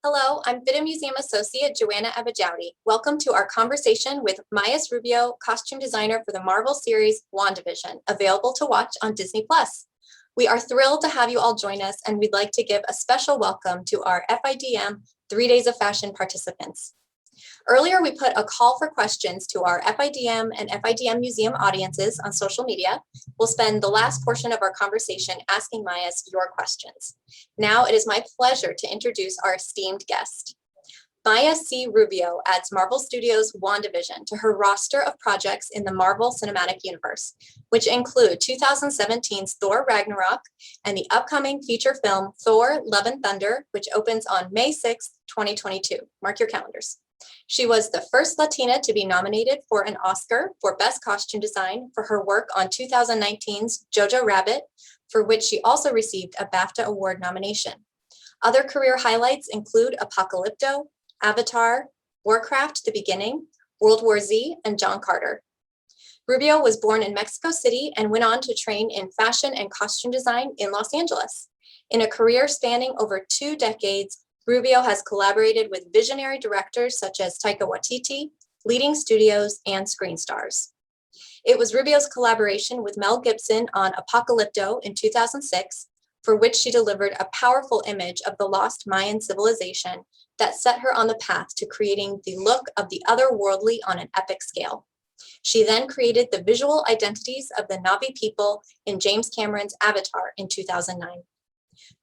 Hello, I'm FIDM Museum Associate Joanna Abijaoude. Welcome to our conversation with Rubeo, costume designer for the Marvel series WandaVision, available to watch on Disney+. We are thrilled to have you all join us, and we'd like to give a special welcome to our FIDM 3 Days of Fashion participants. Earlier, we put a call for questions to our FIDM and FIDM Museum audiences on social media. We'll spend the last portion of our conversation asking Mayas your questions. Now it is my pleasure to introduce our esteemed guest. Maya C. Rubeo adds Marvel Studios' WandaVision to her roster of projects in the Marvel Cinematic Universe, which include 2017's Thor Ragnarok and the upcoming feature film Thor: Love and Thunder, which opens on May 6, 2022. Mark your calendars. She was the first Latina to be nominated for an Oscar for Best Costume Design for her work on 2019's Jojo Rabbit, for which she also received a BAFTA Award nomination. Other career highlights include Apocalypto, Avatar, Warcraft: The Beginning, World War Z, and John Carter. Rubeo was born in Mexico City and went on to train in fashion and costume design in Los Angeles. In a career spanning over 2 decades, Rubeo has collaborated with visionary directors such as Taika Waititi, leading studios, and screen stars. It was Rubeo's collaboration with Mel Gibson on Apocalypto in 2006, for which she delivered a powerful image of the lost Mayan civilization that set her on the path to creating the look of the otherworldly on an epic scale. She then created the visual identities of the Na'vi people in James Cameron's Avatar in 2009.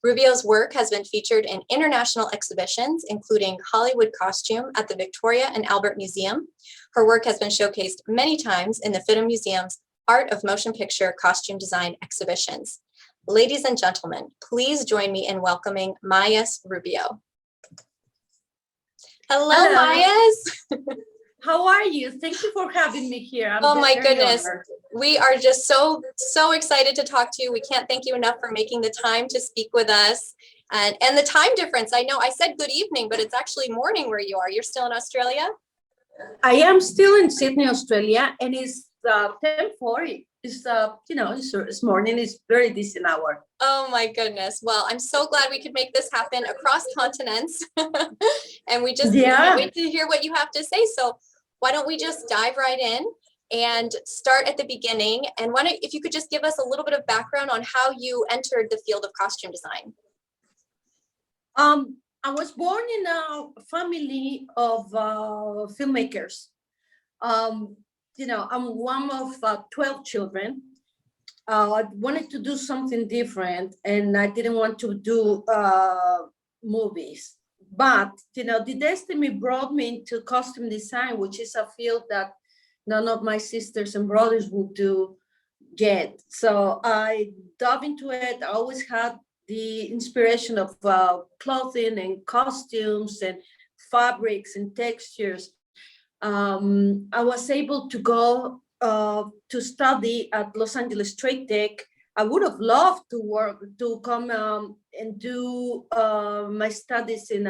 Rubeo's work has been featured in international exhibitions, including Hollywood Costume at the Victoria and Albert Museum. Her work has been showcased many times in the FIDM Museum's Art of Motion Picture Costume Design exhibitions. Ladies and gentlemen, please join me in welcoming Mayas Rubeo. Hello. Mayas. How are you? Thank you for having me here. Oh my goodness. Honored. We are just so excited to talk to you. We can't thank you enough for making the time to speak with us. And the time difference, I know I said good evening, but it's actually morning where you are. You're still in Australia? I am still in Sydney, Australia, and it's 10:40. It's this morning is very decent hour. Oh my goodness. Well, I'm so glad we could make this happen across continents. And we just can't wait to hear what you have to say. So why don't we just dive right in and start at the beginning? And if you could just give us a little bit of background on how you entered the field of costume design. I was born in a family of filmmakers. I'm one of 12 children. I wanted to do something different, and I didn't want to do movies. But, the destiny brought me into costume design, which is a field that none of my sisters and brothers would do yet. So I dove into it. I always had the inspiration of clothing and costumes and fabrics and textures. I was able to go to study at Los Angeles Trade Tech. I would have loved to come and do my studies in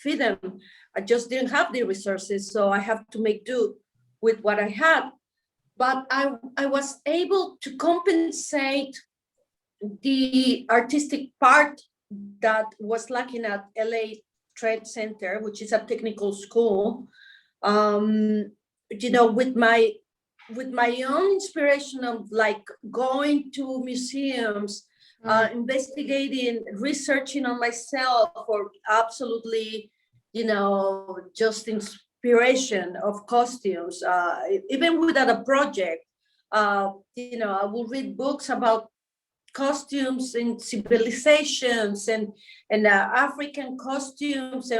FIDM. I just didn't have the resources, so I have to make do with what I had. But I was able to compensate the artistic part that was lacking at LA Trade Center, which is a technical school. With my own inspiration of like going to museums, investigating, researching on myself, or absolutely, just inspiration of costumes. Even without a project, I will read books about costumes and civilizations and African costumes,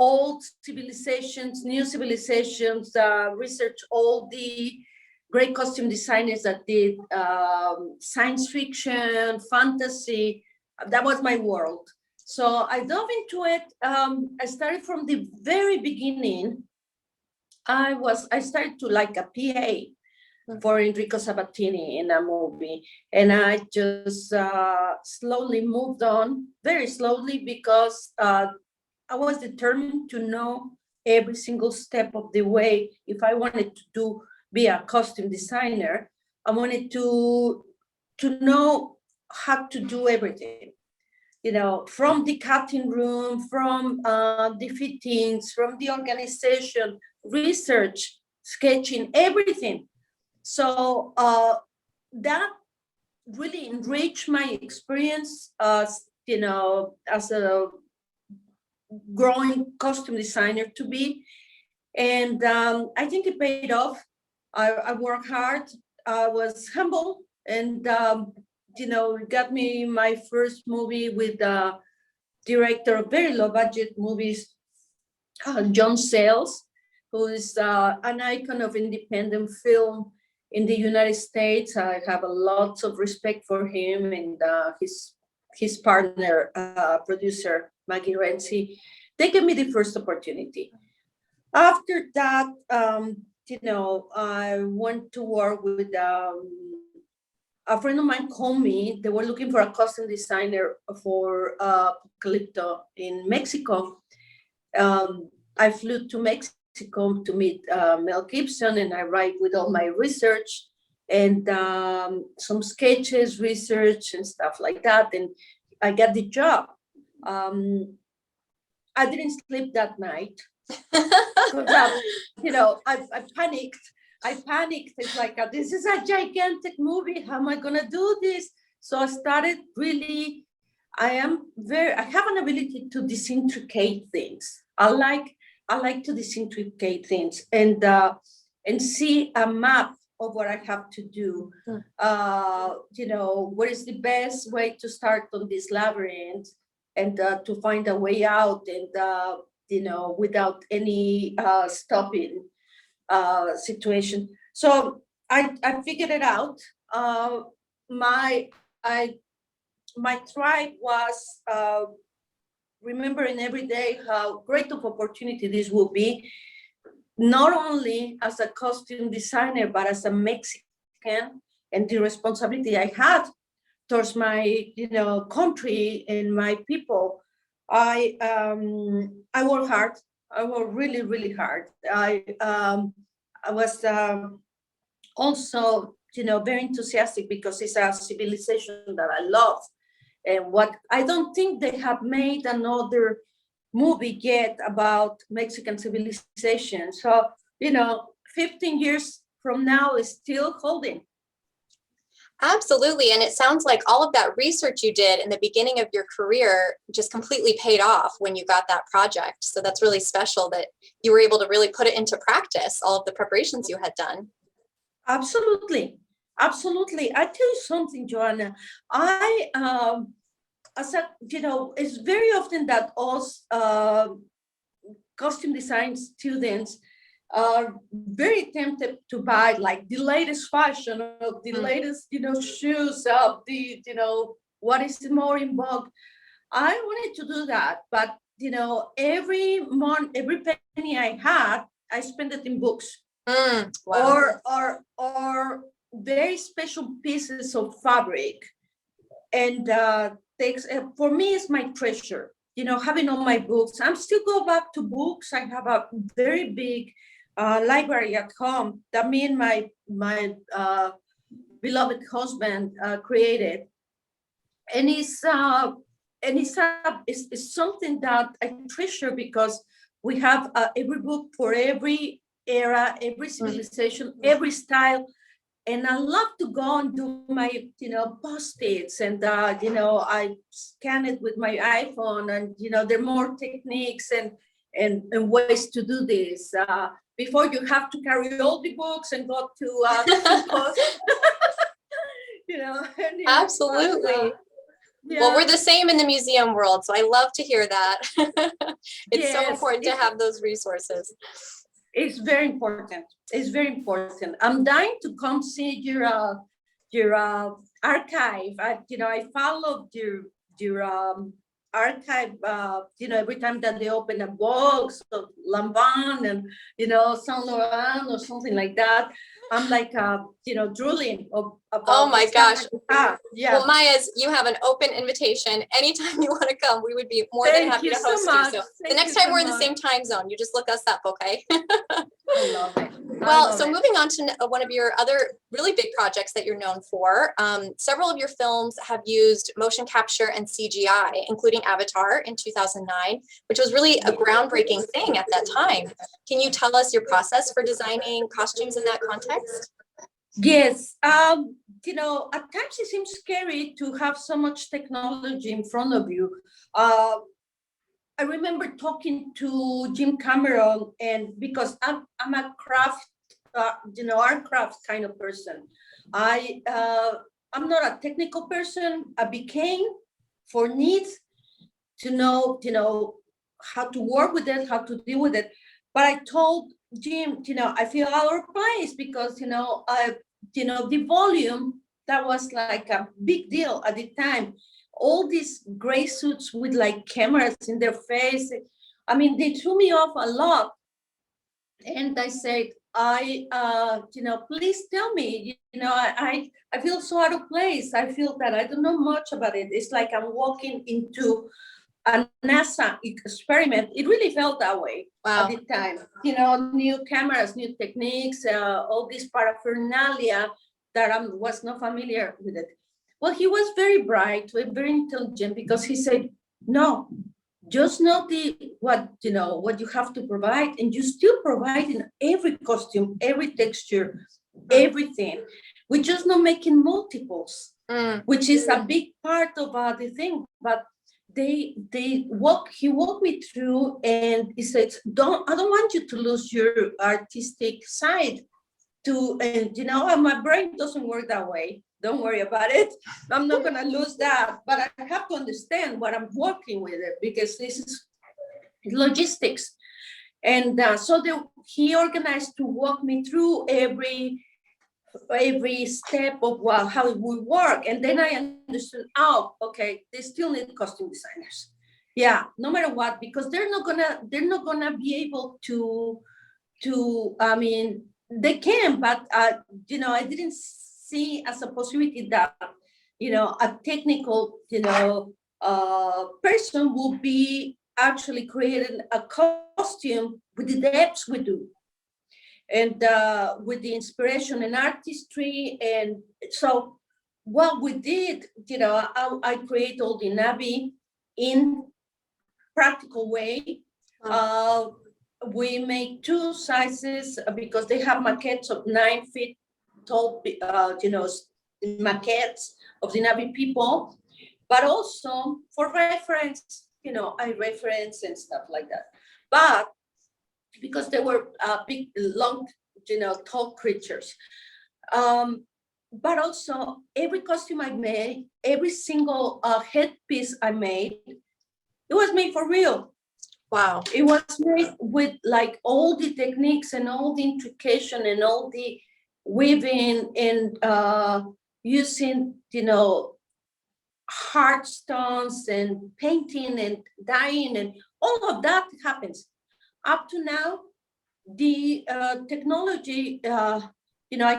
old civilizations, new civilizations, research all the great costume designers that did science fiction, fantasy. That was my world. So I dove into it. I started from the very beginning. I started to like a PA for Enrico Sabatini in a movie. And I just slowly moved on, very slowly, because I was determined to know every single step of the way. If I wanted to be a costume designer, I wanted to know how to do everything. from the cutting room, from the fittings, from the organization, research, sketching, everything. So that really enriched my experience as, as a growing costume designer to be. And I think it paid off. I worked hard. I was humble, and got me my first movie with the director of very low budget movies, John Sayles, who is an icon of independent film in the United States. I have a lot of respect for him and his partner, producer Maggie Renzi. They gave me the first opportunity. After that, I went to work with a friend of mine called me. They were looking for a costume designer for Calypto in Mexico. I flew to Mexico to meet Mel Gibson, and I write with all my research and some sketches, research, and stuff like that. And I got the job. I didn't sleep that night. I panicked. It's like, this is a gigantic movie. How am I gonna do this? So I started really. I have an ability to disintricate things. I like to disintricate things and see a map of what I have to do. What is the best way to start on this labyrinth and to find a way out, and without any stopping situation. So I figured it out. My tribe was remembering every day how great of opportunity this will be, not only as a costume designer, but as a Mexican, and the responsibility I had towards my country and my people. I work hard. I work really, really hard. I was also very enthusiastic because it's a civilization that I love, and what I don't think they have made another movie yet about Mexican civilization. So 15 years from now is still holding. Absolutely. And it sounds like all of that research you did in the beginning of your career just completely paid off when you got that project. So that's really special that you were able to really put it into practice, all of the preparations you had done. Absolutely. Absolutely. I tell you something, Joanna. It's very often that us costume design students are very tempted to buy like the latest fashion of the latest, shoes of the, what is more in vogue. I wanted to do that, but every month, every penny I had, I spent it in books. Wow. or very special pieces of fabric, and takes for me is my treasure. Having all my books. I'm still go back to books. I have a very big library at home that me and my beloved husband created, and it's something that I treasure because we have every book for every era, every civilization, every style. And I love to go and do my, post-its, and I scan it with my iPhone, and there are more techniques and ways to do this. Before you have to carry all the books and go to post. Absolutely. Well, we're the same in the museum world, so I love to hear that. It's so important to have those resources. It's very important. It's very important. I'm dying to come see your archive. I followed your archive. Every time that they open a box of Lanvin and Saint Laurent or something like that. I'm like, drooling about. Oh my gosh. Yeah. Well, Maya's, you have an open invitation. Anytime you want to come, we would be more than Thank happy you to so host you. much. So the Thank next you time so we're in the much. same time zone, you just look us up, okay? I love it. Well, so moving on to one of your other really big projects that you're known for, several of your films have used motion capture and CGI, including Avatar in 2009, which was really a groundbreaking thing at that time. Can you tell us your process for designing costumes in that context? Yes. At times it seems scary to have so much technology in front of you. I remember talking to Jim Cameron, and because I'm a craft, art craft kind of person. I'm not a technical person. I became for needs to know, how to work with it, how to deal with it. But I told Jim, I feel out of place because, the volume, that was like a big deal at the time. All these gray suits with like cameras in their face. I mean, they threw me off a lot. And I said, please tell me, I feel so out of place. I feel that I don't know much about it. It's like I'm walking into a NASA experiment. It really felt that way. Wow. At the time. New cameras, new techniques, all this paraphernalia that I was not familiar with it. Well, he was very bright, very intelligent, because he said, no, just know what you have to provide, and you still provide in every costume, every texture, everything. We're just not making multiples, which is a big part of the thing. But he walked me through, and he said, I don't want you to lose your artistic side and my brain doesn't work that way. Don't worry about it. I'm not gonna lose that, but I have to understand what I'm working with it, because this is logistics. And he organized to walk me through every step of how it would work. And then I understood, okay, they still need costume designers. Yeah, no matter what, because they're not gonna be able to I mean, they can, but I didn't see as a possibility that a technical person will be actually creating a costume with the depths we do, and with the inspiration and artistry. And so what we did, I create all the Navi in practical way. We make two sizes because they have maquettes of 9 feet tall, maquettes of the Navi people, but also for reference, I reference and stuff like that. But because they were big, long, tall creatures. But also every costume I made, every single headpiece I made, it was made for real. Wow. It was made with like all the techniques and all the intrication and all the weaving and using, hard stones and painting and dyeing, and all of that happens. Up to now, the technology, I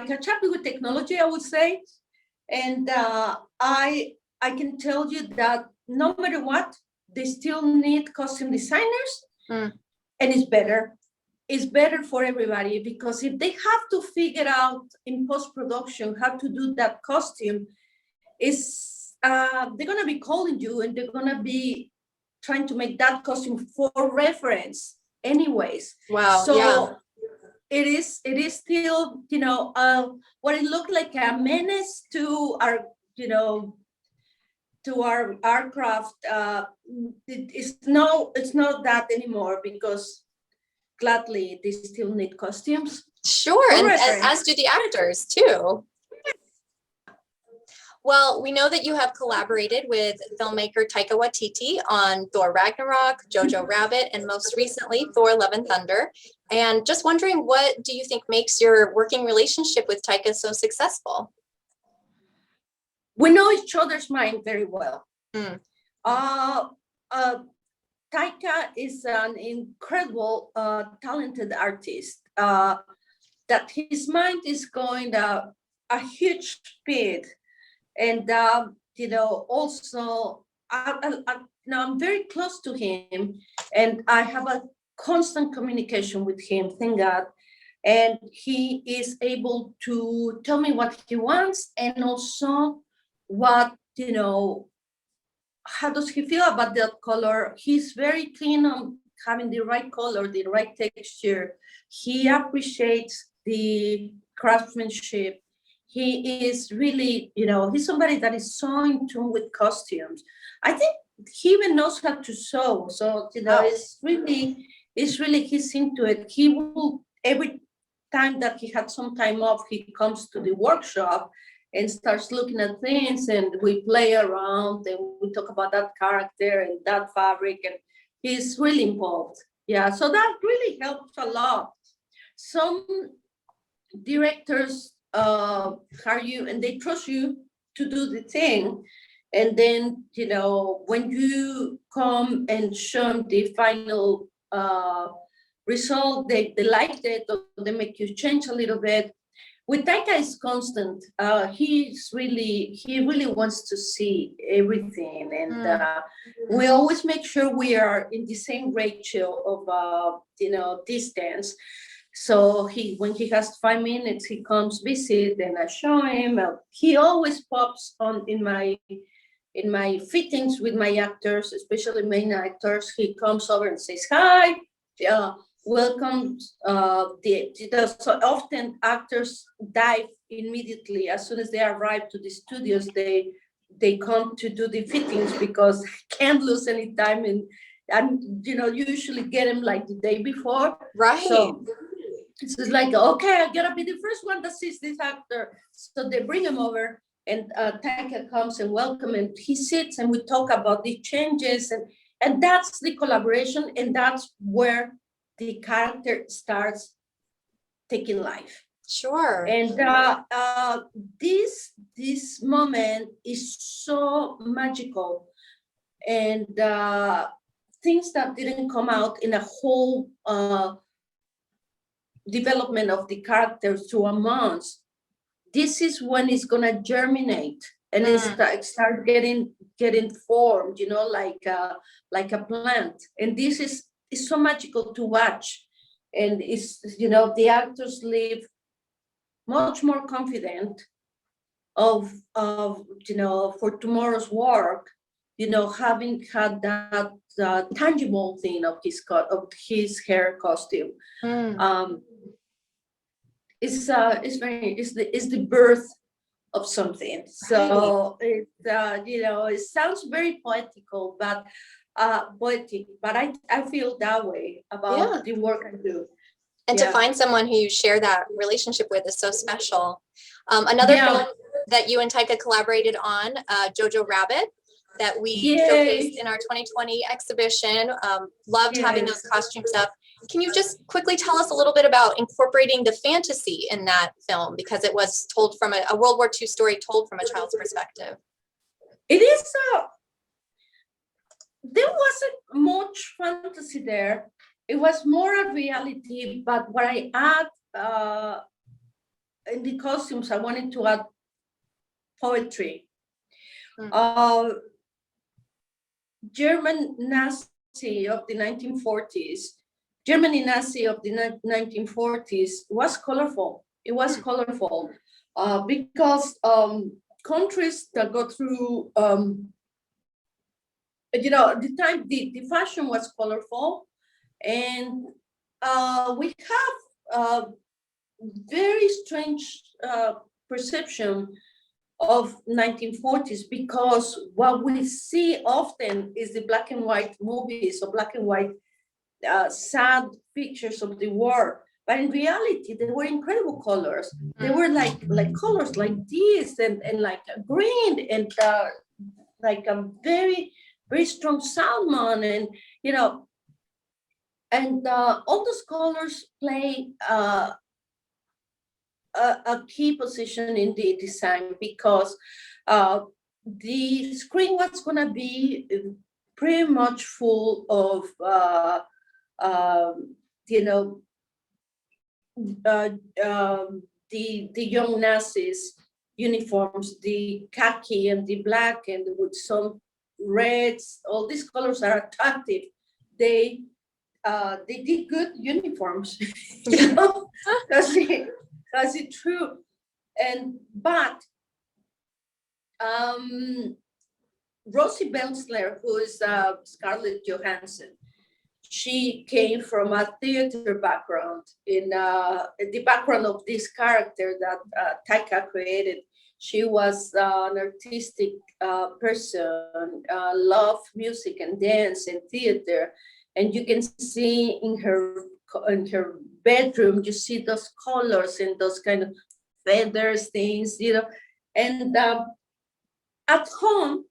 catch up with technology, I would say. And I can tell you that no matter what, they still need costume designers, and it's better. It's better for everybody, because if they have to figure out in post-production how to do that costume, they're gonna be calling you, and they're gonna be trying to make that costume for reference anyways. Wow. So yeah. it is still, what it looked like a menace to our, to our craft. It's not that anymore, because gladly they still need costumes. Sure, and as do the actors too. Well, we know that you have collaborated with filmmaker Taika Waititi on Thor Ragnarok, Jojo Rabbit, and most recently Thor Love and Thunder. And just wondering, what do you think makes your working relationship with Taika so successful? We know each other's mind very well. Taika is an incredible, talented artist that that his mind is going a huge speed, and also I'm very close to him, and I have a constant communication with him, thank God. And he is able to tell me what he wants, and also what, how does he feel about that color. He's very keen on having the right color, the right texture. He appreciates the craftsmanship. He is really, he's somebody that is so in tune with costumes. I think he even knows how to sew. So, it's really, he's into it. He will, every time that he had some time off, he comes to the workshop and starts looking at things, and we play around and we talk about that character and that fabric, and he's really involved. Yeah, so that really helps a lot. Some directors hire you and they trust you to do the thing, and then when you come and show them the final result, they like it, or they make you change a little bit. With Taika, is constant. He really wants to see everything, and we always make sure we are in the same ratio of distance. So when he has 5 minutes, he comes visit, and I show him. He always pops on in my fittings with my actors, especially main actors. He comes over and says hi. Welcome. So often actors dive immediately as soon as they arrive to the studios. They come to do the fittings because can't lose any time, and usually get them like the day before. Right. So it's just like, okay, I gotta be the first one that sees this actor. So they bring him over, and Taika comes and welcome, and he sits and we talk about the changes, and that's the collaboration, and that's where the character starts taking life. Sure. And this moment is so magical, and things that didn't come out in a whole development of the character through a month, this is when it's gonna germinate and start getting formed, like a plant. And this is so magical to watch. And it's, the actors live much more confident of for tomorrow's work, having had that tangible thing of his hair costume. It's the birth of something. So it it sounds very poetical, but I feel that way about the work I do. And to find someone who you share that relationship with is so special. Another film that you and Taika collaborated on, Jojo Rabbit, that we showcased in our 2020 exhibition. Loved having those costumes up. Can you just quickly tell us a little bit about incorporating the fantasy in that film, because it was told from a World War II story told from a child's perspective? It is. There wasn't much fantasy there. It was more a reality, but what I add in the costumes, I wanted to add poetry. Germany Nazi of the 1940s was colorful. It was colorful because countries that go through, at the time, the fashion was colorful. And we have a very strange perception of 1940s, because what we see often is the black and white movies or black and white sad pictures of the war. But in reality, they were incredible colors. They were like colors like this, and like green, and like a very, very strong salmon, and and all those colors play a key position in the design, because the screen was going to be pretty much full of uh, the young Nazis uniforms, the khaki and the black and with some reds, all these colors are attractive. They did good uniforms, you know, that's it true. But Rosie Bensler, who is Scarlett Johansson, she came from a theater background. In the background of this character that Taika created, she was an artistic person, loved music and dance and theater. And you can see in her bedroom, you see those colors and those kind of feathers, things, you know. And at home,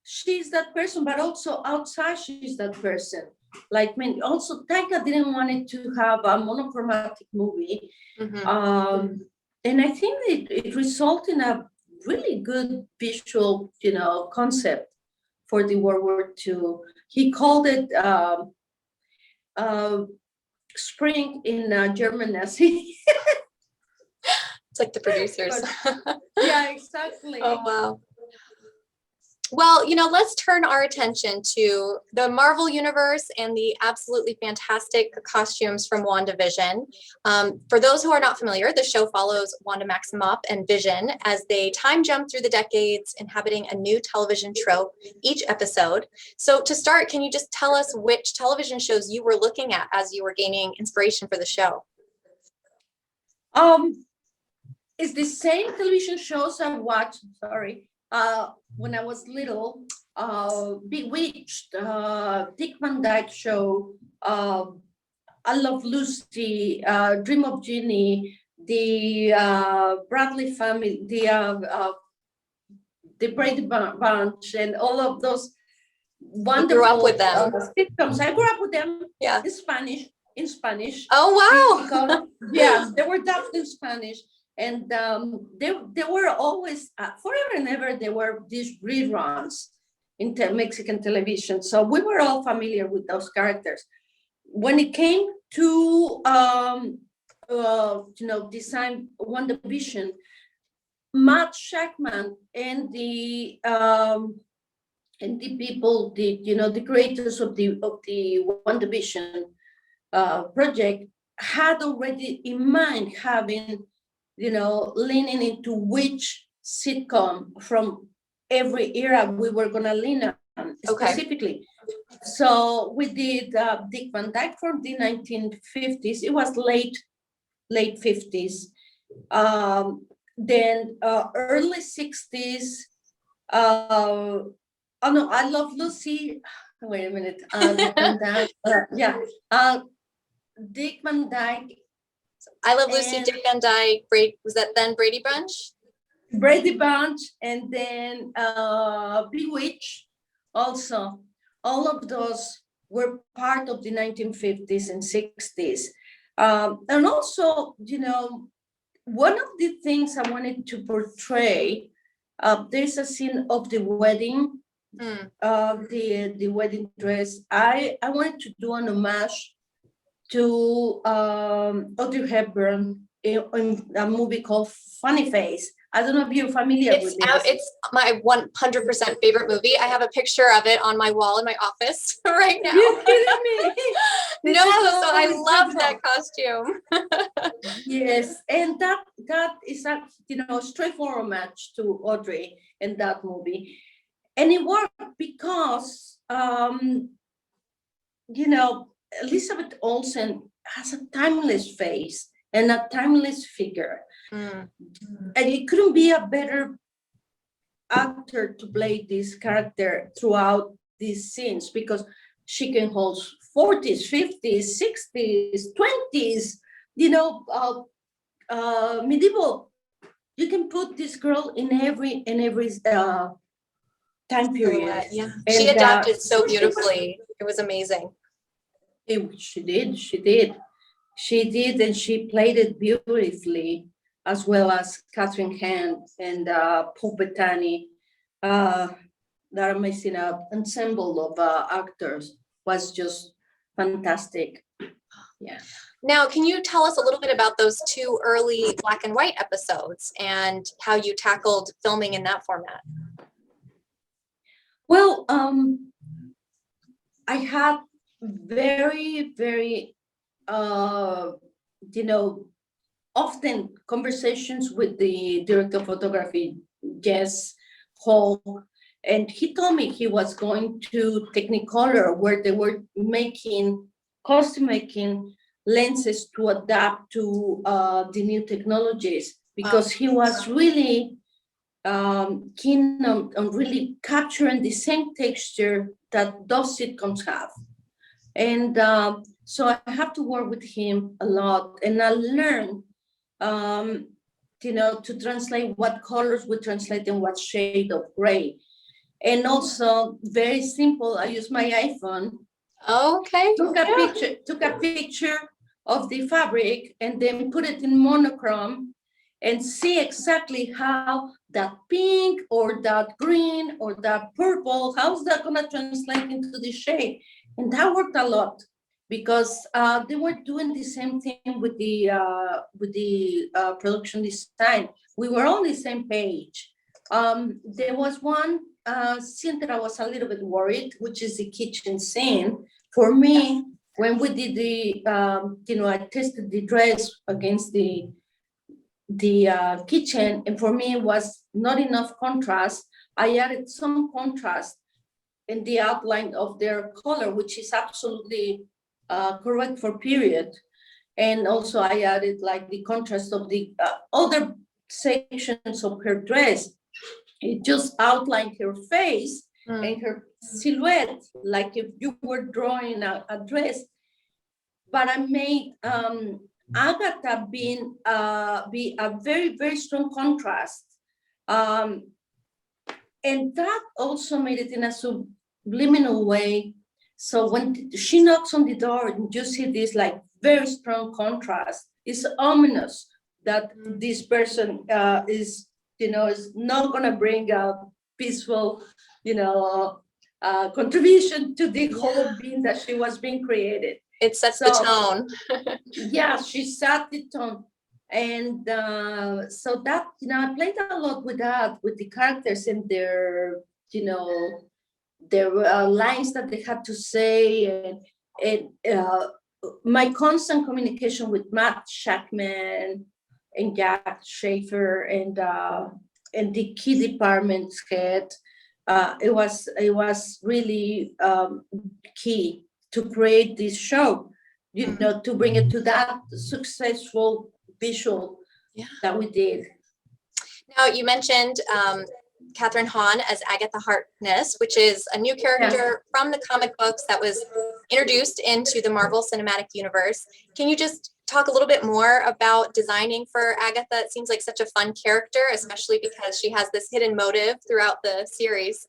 she's that person, but also outside, she's that person. Like, also Taika didn't want it to have a monochromatic movie. Mm-hmm. And I think it resulted in a really good visual, you know, concept for the World War II. He called it spring in German Nazi. It's like the producers. Yeah, exactly. Oh, wow. Well, let's turn our attention to the Marvel Universe and the absolutely fantastic costumes from WandaVision. For those who are not familiar, the show follows Wanda Maximoff and Vision as they time jump through the decades, inhabiting a new television trope each episode. So to start, can you just tell us which television shows you were looking at as you were gaining inspiration for the show? It's the same television shows I watched, when I was little. Bewitched, Dick Van Dyke Show, I Love Lucy, Dream of Jeannie, the Bradley Family, the Brady Bunch, and all of those wonderful. You grew up with them. Sitcoms. I grew up with them. Yeah. In Spanish. Oh, wow. Because, yeah, they were dubbed in Spanish. And they were always, forever and ever, there were these reruns in Mexican television. So we were all familiar with those characters. When it came to, design WandaVision, Matt Shackman and the people, the creators of the WandaVision project had already in mind having, leaning into which sitcom from every era we were going to lean on specifically. Okay. So we did Dick Van Dyke from the 1950s. It was late 50s. Then early 60s. I Love Lucy. Wait a minute. Dick Van Dyke. I Love Lucy, Dick Van Dyke, was that then Brady Bunch? Brady Bunch, and then Bewitched also. All of those were part of the 1950s and 60s. And also, one of the things I wanted to portray, there's a scene of the wedding, the wedding dress. I wanted to do an homage to Audrey Hepburn in a movie called Funny Face. I don't know if you're familiar with this. It's my 100% favorite movie. I have a picture of it on my wall in my office right now. You're kidding me? No, so I love that costume. Yes, and that is a straightforward match to Audrey in that movie, and it worked because Elizabeth Olsen has a timeless face and a timeless figure. And it couldn't be a better actor to play this character throughout these scenes, because she can hold 40s, 50s, 60s, 20s, medieval. You can put this girl in every time period. Yeah, and she adapted so beautifully. It was amazing. She did, and she played it beautifully, as well as Catherine Hahn and Paul Bettany. That amazing ensemble of actors was just fantastic. Yeah. Now, can you tell us a little bit about those 2 early black and white episodes and how you tackled filming in that format? Well, I had very, very, often conversations with the director of photography, Jess Hall, and he told me he was going to Technicolor, where they were costume making lenses to adapt to the new technologies, because he was really keen on really capturing the same texture that those sitcoms have. And so I have to work with him a lot, and I learned, to translate what colors we translate and what shade of gray. And also, very simple, I use my iPhone. Okay. Took a picture of the fabric and then put it in monochrome and see exactly how that pink or that green or that purple, how's that gonna translate into the shade? And that worked a lot, because they were doing the same thing with the production design. We were on the same page. There was one scene that I was a little bit worried, which is the kitchen scene. For me, when we did I tested the dress against the kitchen, and for me it was not enough contrast. I added some contrast in the outline of their color, which is absolutely correct for period. And also I added like the contrast of the other sections of her dress. It just outlined her face and her silhouette, like if you were drawing a dress. But I made Agatha be a very, very strong contrast. And that also made it in a subliminal way. So when she knocks on the door and you see this like very strong contrast, it's ominous that this person is not gonna bring a peaceful, contribution to the whole being that she was being created. It sets the tone. Yeah, she set the tone. And so that, I played a lot with that, with the characters and their lines that they had to say, and my constant communication with Matt Shackman and Jack Schaefer and the key department's head. It was really key to create this show, to bring it to that successful visual that we did. Now, you mentioned Catherine Hahn as Agatha Harkness, which is a new character from the comic books that was introduced into the Marvel Cinematic Universe. Can you just talk a little bit more about designing for Agatha? It seems like such a fun character, especially because she has this hidden motive throughout the series.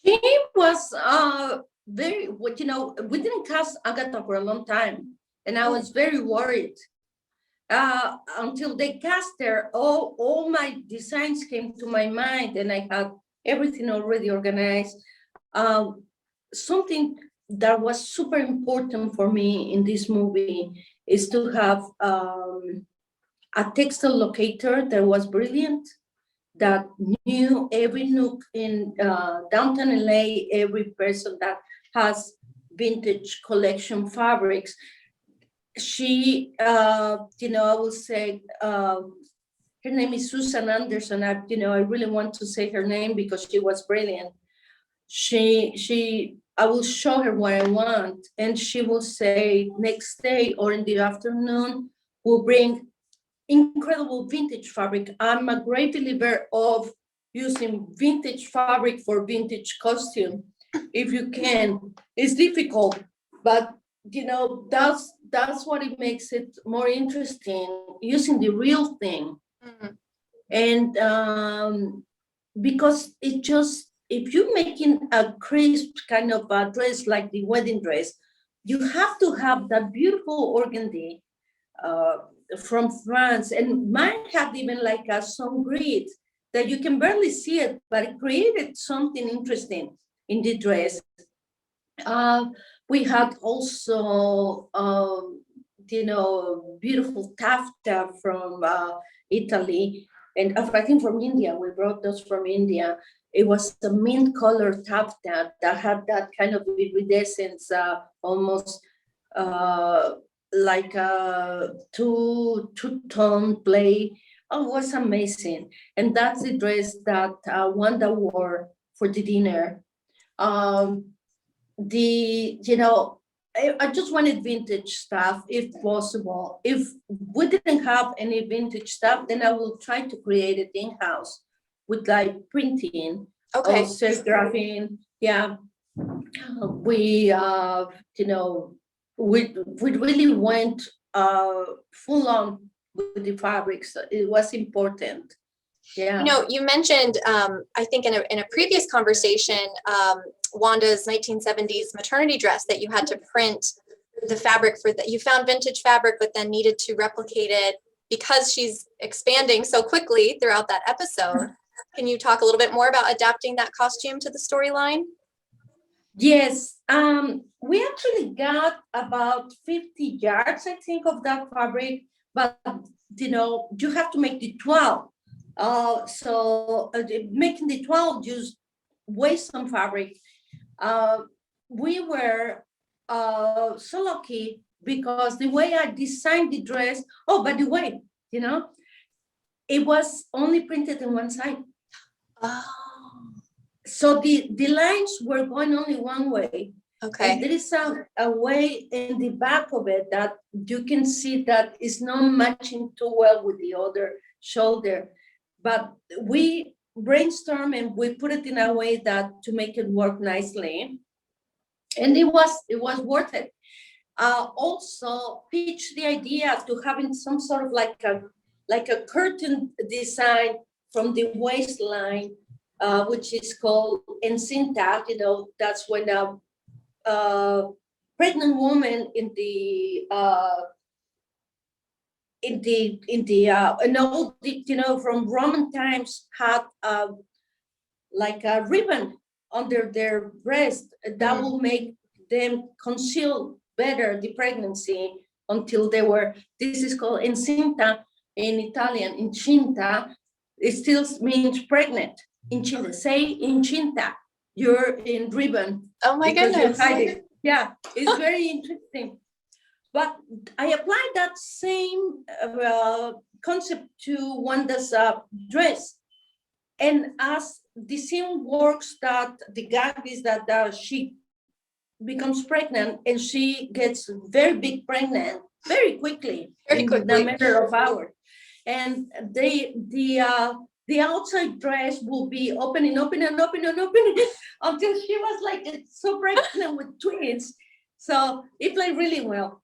She was very, we didn't cast Agatha for a long time, and I was very worried. Until they cast her, all my designs came to my mind, and I had everything already organized. Something that was super important for me in this movie is to have a textile locator that was brilliant, that knew every nook in downtown LA, every person that has vintage collection fabrics. She, I will say, her name is Susan Anderson. I really want to say her name because she was brilliant. I will show her what I want, and she will say next day or in the afternoon, we'll bring incredible vintage fabric. I'm a great believer of using vintage fabric for vintage costume. If you can, it's difficult, but that's what it makes it more interesting, using the real thing. And because if you're making a crisp kind of a dress like the wedding dress, you have to have that beautiful organdy from France, and mine had even like some grid that you can barely see it, but it created something interesting in the dress. We had also, beautiful taffeta from Italy, and I think from India. We brought those from India. It was the mint color taffeta that had that kind of iridescence, almost like a two-tone play. Oh, it was amazing. And that's the dress that Wanda wore for the dinner. I just wanted vintage stuff if possible. If we didn't have any vintage stuff, then I will try to create it in-house with like printing or serigraphing. Yeah, we we really went full on with the fabrics. It was important. Yeah. You mentioned, I think in a previous conversation, Wanda's 1970s maternity dress that you had to print the fabric for that. You found vintage fabric, but then needed to replicate it because she's expanding so quickly throughout that episode. Can you talk a little bit more about adapting that costume to the storyline? Yes, we actually got about 50 yards, I think, of that fabric, but you have to make the 12. So making the 12 just waste some fabric. We were so lucky because the way I designed the dress, oh, by the way, it was only printed on one side. Oh. So the lines were going only one way. Okay. And there is a way in the back of it that you can see that it's not matching too well with the other shoulder. But we brainstormed and we put it in a way that to make it work nicely. And it was worth it. Also pitched the idea to having some sort of like a curtain design from the waistline, which is called encinta. That's when a pregnant woman in from Roman times had like a ribbon under their breast that will make them conceal better the pregnancy until they were. This is called encinta in Italian. Incinta, it still means pregnant. Incinta, say incinta. You're in ribbon. Oh my goodness. Yeah, it's very interesting. But I applied that same concept to Wanda's dress. And as the scene works, that the gag is that she becomes pregnant and she gets very big pregnant very quickly, in a matter of hours. And the outside dress will be opening until she was like so pregnant with twins. So it played really well.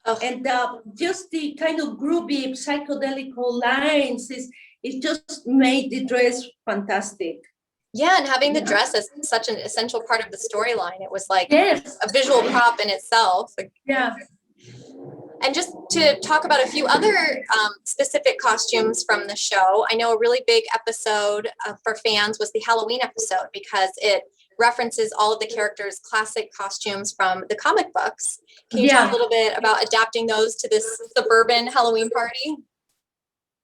Oh. And just the kind of groovy psychedelic lines it just made the dress fantastic. Yeah, and having the dress as such an essential part of the storyline, it was like a visual prop in itself. Yeah. And just to talk about a few other specific costumes from the show, I know a really big episode for fans was the Halloween episode because it references all of the characters' classic costumes from the comic books. Can you talk a little bit about adapting those to this suburban Halloween party?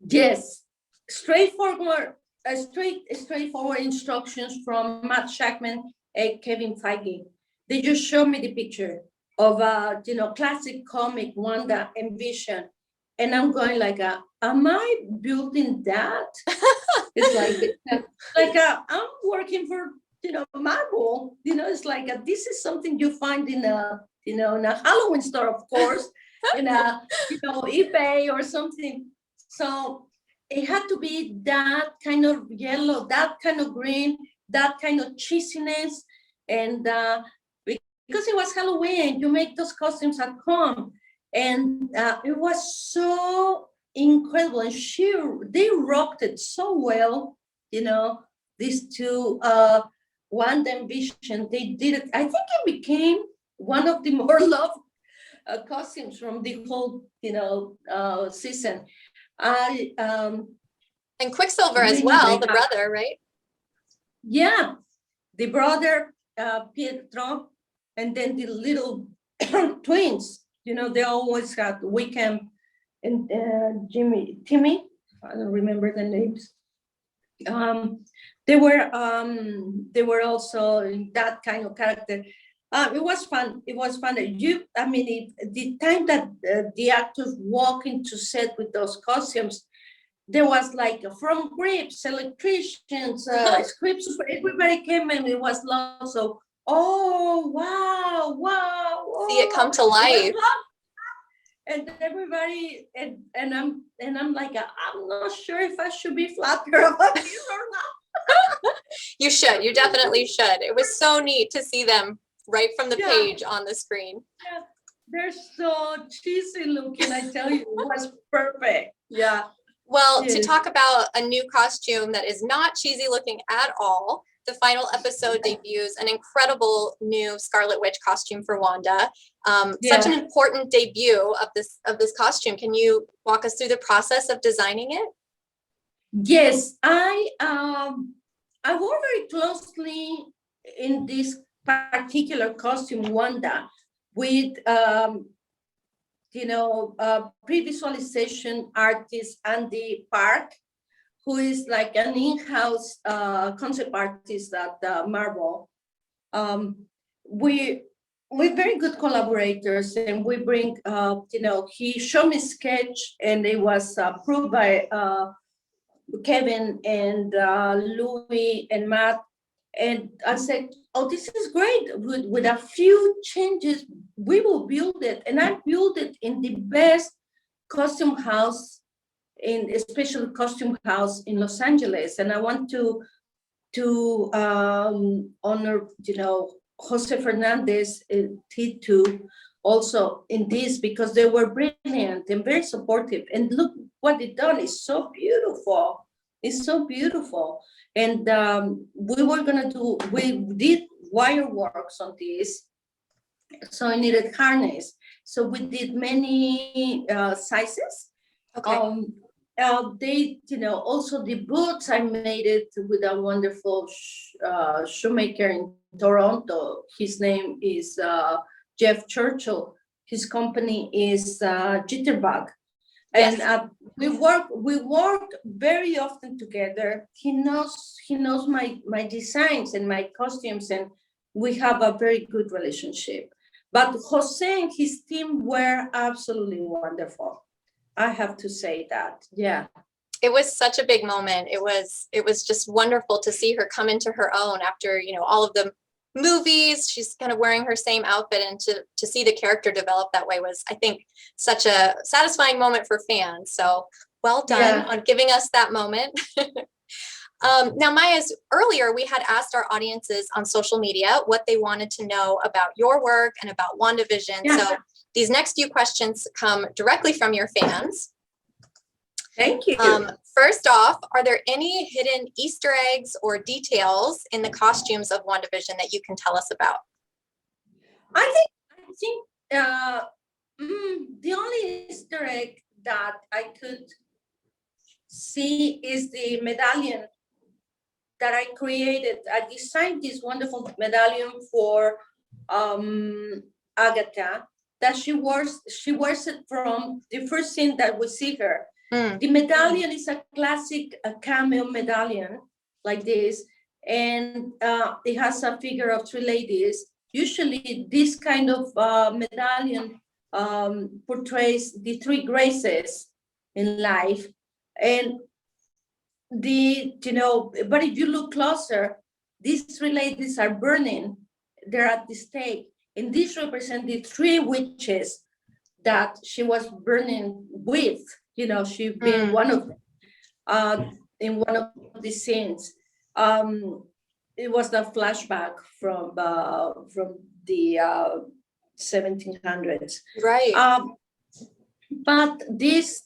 Yes, straightforward instructions from Matt Shackman and Kevin Feige. They just showed me the picture of classic comic Wanda and Vision, and I'm going like, am I building that? It's like I'm working for Marvel. It's like this is something you find in a in a Halloween store, of course, in a eBay or something. So it had to be that kind of yellow, that kind of green, that kind of cheesiness. And because it was Halloween, you make those costumes at home. And it was so incredible. And they rocked it so well, these two, Wanda and Vision, they did it. I think it became one of the more loved costumes from the whole, season. And Quicksilver as well, the brother, right? Yeah, the brother, Pietro, and then the little twins, they always had Wickham and Timmy. I don't remember the names. They were also that kind of character. It was fun. It was fun. The time that the actors walk into set with those costumes, there was like from grips, electricians, scripts. Everybody came and it was long. So, oh wow! See it come to life. And everybody, and I'm like, I'm not sure if I should be flattered about this or not. You should. You definitely should. It was so neat to see them right from the page on the screen. Yeah, they're so cheesy looking. I tell you, it was perfect. Yeah. Well, to talk about a new costume that is not cheesy looking at all, the final episode debuts an incredible new Scarlet Witch costume for Wanda. Such an important debut of this costume. Can you walk us through the process of designing it? Yes, I work very closely in this particular costume, Wanda, with pre-visualization artist Andy Park, who is like an in-house concept artist at Marvel. We're very good collaborators, and we bring, he showed me sketch, and it was approved by Kevin and Louis and Matt. And I said, oh, this is great. With a few changes, we will build it. And I built it in the best costume house, in a special costume house in Los Angeles. And I want to honor, Jose Fernandez and T2 also in this, because they were brilliant and very supportive. And look what they done. It's so beautiful. It's so beautiful. And we did wire works on this. So I needed harness. So we did many sizes. Okay. They, also the boots, I made it with a wonderful shoemaker in Toronto. His name is Jeff Churchill. His company is Jitterbug. Yes. And we work very often together. He knows my designs and my costumes, and we have a very good relationship. But Jose and his team were absolutely wonderful. I have to say that. Yeah. It was such a big moment. It was just wonderful to see her come into her own after, all of the movies. She's kind of wearing her same outfit, and to see the character develop that way was, I think, such a satisfying moment for fans. So well done on giving us that moment. Now, Maya, earlier we had asked our audiences on social media what they wanted to know about your work and about WandaVision. Yeah. So these next few questions come directly from your fans. Thank you. First off, are there any hidden Easter eggs or details in the costumes of WandaVision that you can tell us about? I think the only Easter egg that I could see is the medallion that I created. I designed this wonderful medallion for Agatha, that she wears it from the first scene that we see her. The medallion is a classic cameo medallion like this, and it has a figure of three ladies. Usually this kind of medallion portrays the three graces in life. And but if you look closer, these three ladies are burning. They're at the stake. And this represents the three witches that she was burning with. She being one of them in one of the scenes. It was the flashback from the 1700s. Right. But this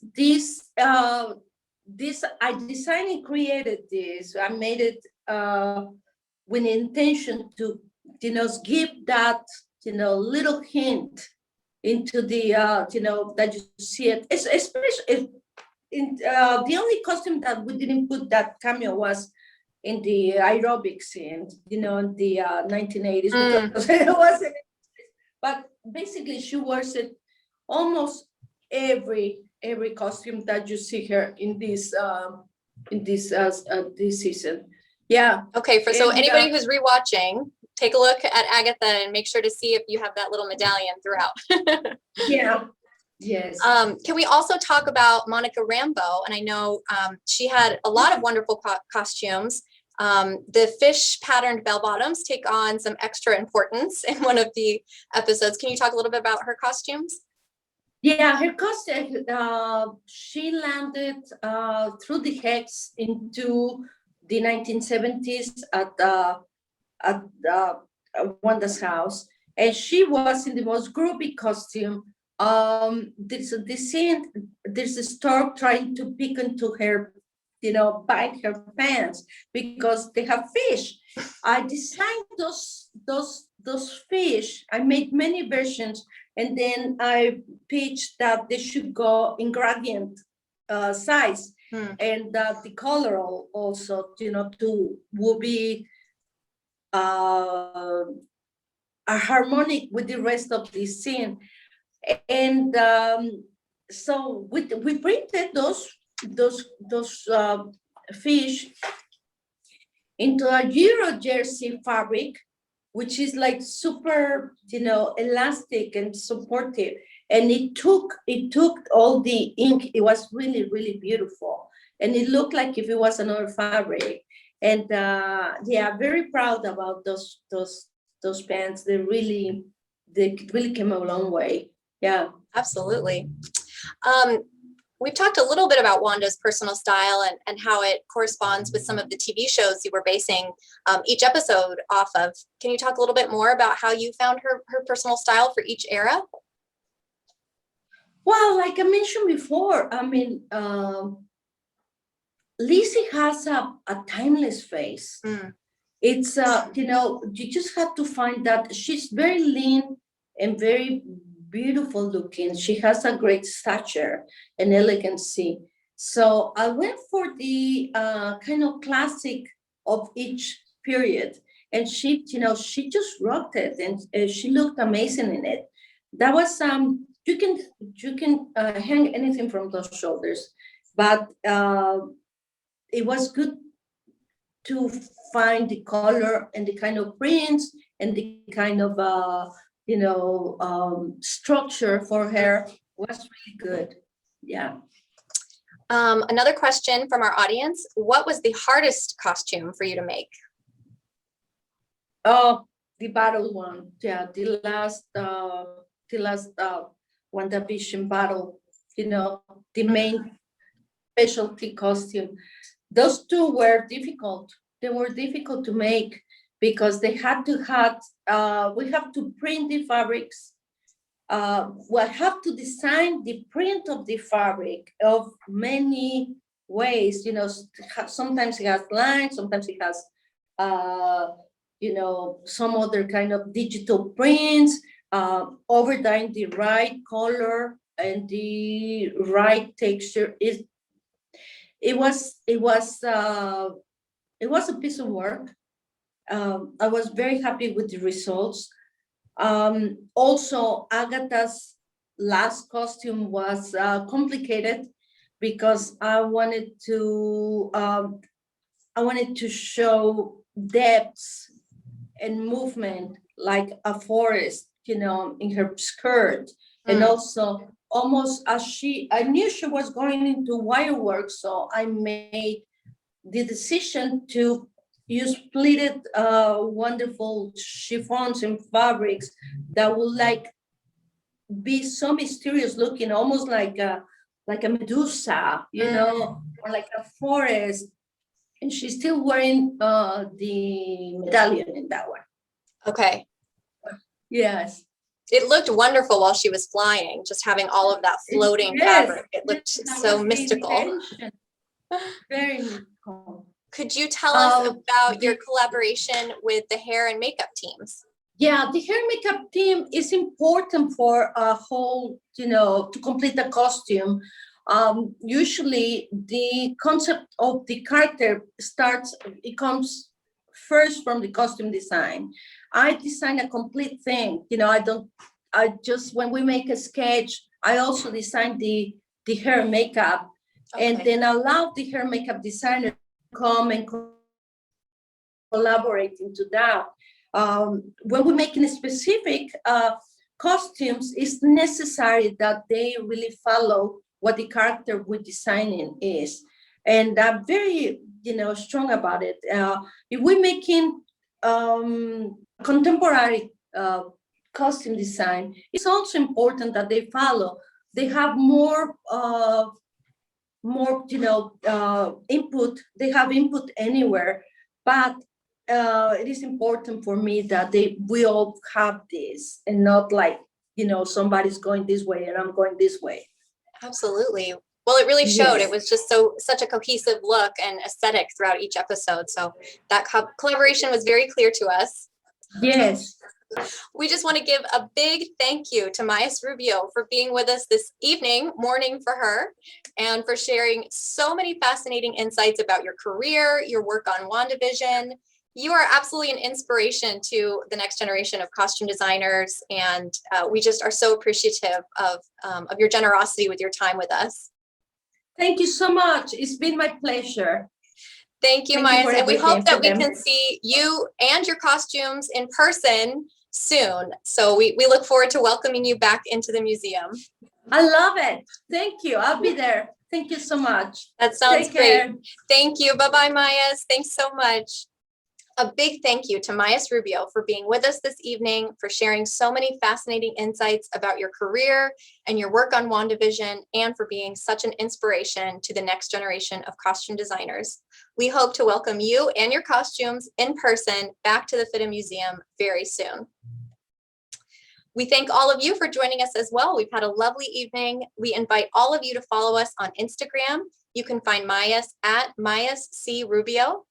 I designed and created this. I made it with the intention to give that little hint into the that you see it. It's especially in the only costume that we didn't put that cameo was in the aerobic scene, in the 1980s, because it wasn't but basically she wears it almost every costume that you see her in this this season. Yeah. Okay, so anybody who's rewatching, take a look at Agatha and make sure to see if you have that little medallion throughout. Yeah. Yes. Can we also talk about Monica Rambeau? And I know she had a lot of wonderful costumes. The fish patterned bell bottoms take on some extra importance in one of the episodes. Can you talk a little bit about her costumes? Yeah, her costume, she landed through the hex into the 1970s at Wanda's house, and she was in the most groovy costume. There's a stork trying to pick into her, bite her pants because they have fish. I designed those fish. I made many versions, and then I pitched that they should go in gradient size, and that the color also, will be harmonic with the rest of the scene. And so we printed those fish into a Euro jersey fabric, which is like super, elastic and supportive. And it took all the ink. It was really, really beautiful. And it looked like if it was another fabric. And very proud about those pants. They really came a long way. Yeah, absolutely. We've talked a little bit about Wanda's personal style and how it corresponds with some of the TV shows you were basing each episode off of. Can you talk a little bit more about how you found her personal style for each era? Well, like I mentioned before, Lizzie has a timeless face. It's, you just have to find that she's very lean and very beautiful looking. She has a great stature and elegancy. So I went for the kind of classic of each period. And she just rocked it, and she looked amazing in it. That was, you can hang anything from those shoulders, but it was good to find the color and the kind of prints and the kind of structure for her was really good. Yeah. Another question from our audience: what was the hardest costume for you to make? Oh, the battle one. Yeah, the last WandaVision battle. The main specialty costume. Those two were difficult. They were difficult to make because they had to we have to print the fabrics. We have to design the print of the fabric of many ways. Sometimes it has lines, sometimes it has, some other kind of digital prints, overdying the right color and the right texture. It was a piece of work. I was very happy with the results. Also, Agatha's last costume was complicated because I wanted to show depths and movement like a forest, in her skirt, and also almost I knew she was going into wire work, so I made the decision to use pleated wonderful chiffons and fabrics that will be so mysterious looking, almost like a Medusa, or like a forest. And she's still wearing the medallion in that one. Okay. Yes. It looked wonderful while she was flying, just having all of that floating fabric. It looked so mystical. Very mystical. Could you tell us about your collaboration with the hair and makeup teams? Yeah, the hair and makeup team is important for a whole, to complete the costume. Usually the concept of the character it comes first from the costume design. I design a complete thing. I don't when we make a sketch, I also design the hair and makeup, and then allow the hair and makeup designer to come and collaborate into that. When we're making specific costumes, it's necessary that they really follow what the character we're designing is. And I'm very, strong about it. If we're making contemporary costume design, it's also important that they follow. They have more input. They have input anywhere, but it is important for me that we all have this, and not like, somebody's going this way and I'm going this way. Absolutely. Well, it really showed. Yes. It was just such a cohesive look and aesthetic throughout each episode. So that collaboration was very clear to us. Yes. We just want to give a big thank you to Mayas Rubeo for being with us this morning for her, and for sharing so many fascinating insights about your career, your work on WandaVision. You are absolutely an inspiration to the next generation of costume designers, and we just are so appreciative of your generosity with your time with us. Thank you so much. It's been my pleasure. Thank you, Maya. And we hope that we can see you and your costumes in person soon. So we look forward to welcoming you back into the museum. I love it. Thank you. I'll be there. Thank you so much. That sounds great. Thank you. Bye-bye, Mayas. Thanks so much. A big thank you to Mayas Rubeo for being with us this evening, for sharing so many fascinating insights about your career and your work on WandaVision, and for being such an inspiration to the next generation of costume designers. We hope to welcome you and your costumes in person back to the FIDM Museum very soon. We thank all of you for joining us as well. We've had a lovely evening. We invite all of you to follow us on Instagram. You can find Mayas at Mayas C. Rubeo.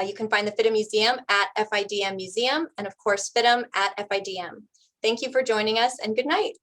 You can find the FIDM Museum at FIDM Museum, and of course, FIDM at FIDM. Thank you for joining us, and good night.